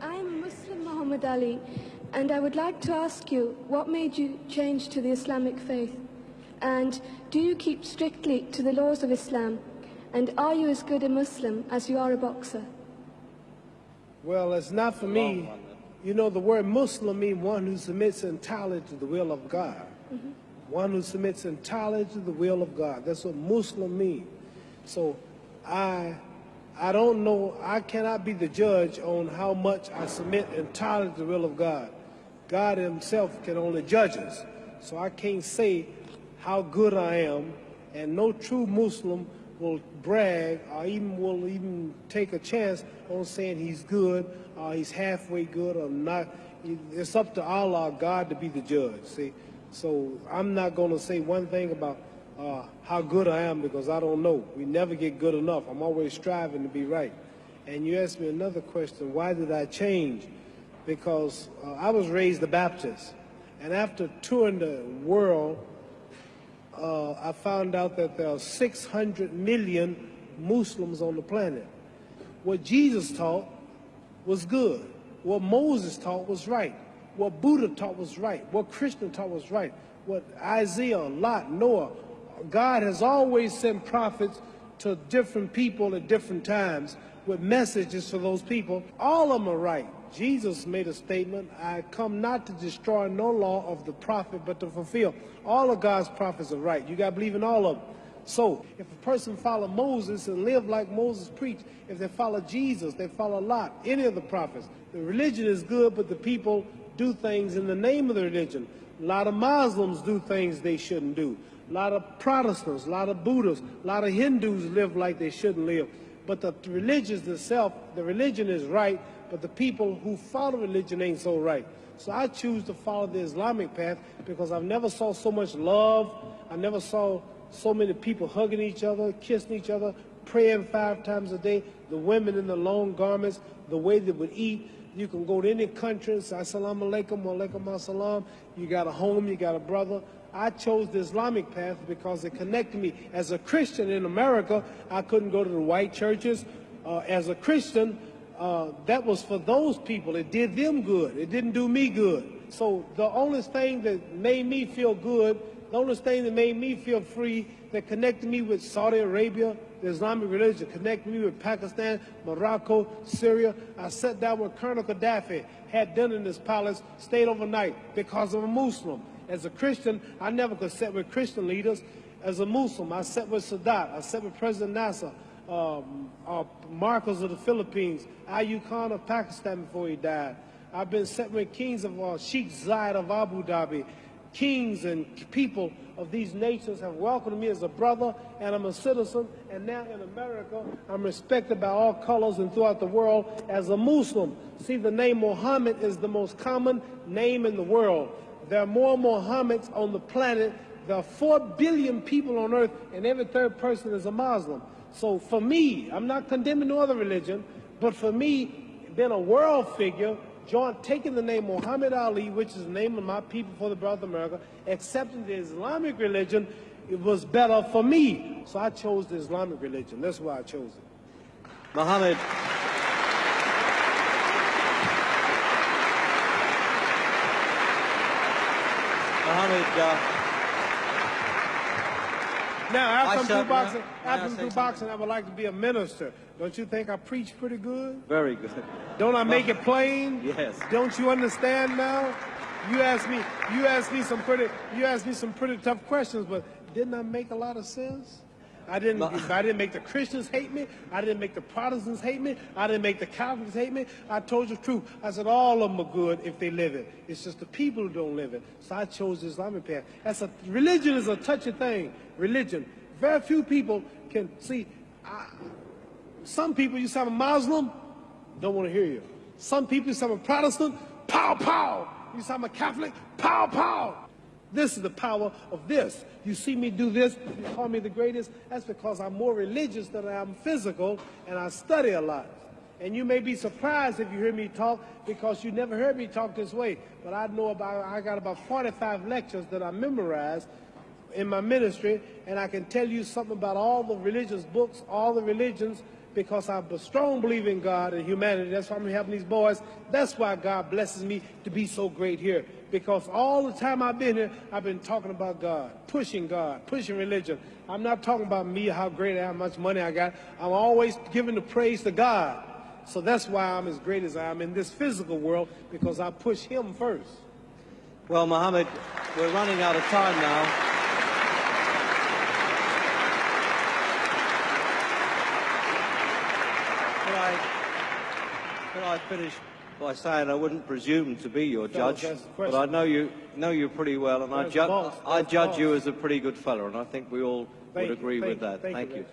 I am Muslim Muhammad Ali, and I would like to ask you, what made you change to the Islamic faith? And do you keep strictly to the laws of Islam? And are you as good a Muslim as you are a boxer? Well, it's not for me. You know, the word Muslim means one who submits entirely to the will of God. One who submits entirely to the will of God. That's what Muslim means. So I don't know, I cannot be the judge on how much I submit entirely to the will of God. God himself can only judge us. So I can't say how good I am, and no true Muslim will brag or will even take a chance on saying he's good or he's halfway good or not. It's up to Allah, God, to be the judge, see. So I'm not going to say one thing about how good I am, because I don't know. We never get good enough. I'm always striving to be right. And you asked me another question, why did I change? Because I was raised a Baptist. And after touring the world, I found out that there are 600 million Muslims on the planet. What Jesus taught was good. What Moses taught was right. What Buddha taught was right. What Krishna taught was right. What Isaiah, Lot, Noah, God has always sent prophets to different people at different times with messages for those people. All of them are right. Jesus made a statement, I come not to destroy no law of the prophet, but to fulfill. All of God's prophets are right. You got to believe in all of them. So if a person follow Moses and live like Moses preached, if they follow Jesus, they follow Lot, any of the prophets, the religion is good, but the people do things in the name of the religion. A lot of Muslims do things they shouldn't do. A lot of Protestants, a lot of Buddhists, a lot of Hindus live like they shouldn't live. But the religion itself, the religion is right, but the people who follow religion ain't so right. So I choose to follow the Islamic path because I've never saw so much love. I never saw so many people hugging each other, kissing each other, praying 5 times a day, the women in the long garments, the way they would eat. You can go to any country and say, Assalamu alaikum, wa alaikum assalam. You got a home, you got a brother. I chose the Islamic path because it connected me. As a Christian in America, I couldn't go to the white churches. As a Christian, that was for those people. It did them good. It didn't do me good. So the only thing that made me feel good, the only thing that made me feel free, that connected me with Saudi Arabia, the Islamic religion, connected me with Pakistan, Morocco, Syria. I sat down with Colonel Gaddafi, had dinner in his palace, stayed overnight because I'm a Muslim. As a Christian, I never could sit with Christian leaders. As a Muslim, I sat with Sadat, I sat with President Nasser, Marcos of the Philippines, Ayub Khan of Pakistan before he died. I've been sitting with kings of Sheikh Zayed of Abu Dhabi. Kings and people of these nations have welcomed me as a brother, and I'm a citizen. And now in America, I'm respected by all colors and throughout the world as a Muslim. See, the name Mohammed is the most common name in the world. There are more Mohammeds on the planet. There are 4 billion people on earth, and every 3rd person is a Muslim. So for me, I'm not condemning no other religion, but for me, being a world figure, taking the name Muhammad Ali, which is the name of my people for the brother of America, accepting the Islamic religion, it was better for me. So I chose the Islamic religion. That's why I chose it. Mohammed. Now, after I'm through boxing, I would like to be a minister. Don't you think I preach pretty good? Very good. Don't I make it plain? Yes. Don't you understand now? You asked me some pretty tough questions, but didn't I make a lot of sense? I didn't make the Christians hate me. I didn't make the Protestants hate me. I didn't make the Catholics hate me. I told you the truth. I said all of them are good if they live it. It's just the people who don't live it. So I chose the Islamic path. Religion is a touchy thing. Religion. Very few people can see. Some people, you say I'm a Muslim, don't want to hear you. Some people, you say I'm a Protestant, pow, pow. You say I'm a Catholic, pow, pow. This is the power of this. You see me do this, you call me the greatest. That's because I'm more religious than I am physical, and I study a lot. And you may be surprised if you hear me talk, because you never heard me talk this way. But I got about 45 lectures that I memorized in my ministry, and I can tell you something about all the religious books, all the religions, because I'm a strong believer in God and humanity. That's why I'm helping these boys. That's why God blesses me to be so great here. Because all the time I've been here, I've been talking about God, pushing religion. I'm not talking about me, how great I am, how much money I got. I'm always giving the praise to God. So that's why I'm as great as I am in this physical world, because I push him first. Well, Mohammed, we're running out of time now. Could I finish by saying I wouldn't presume to be your judge, but I know you pretty well, and I judge you as a pretty good fellow, and I think we all would agree with that. Thank you.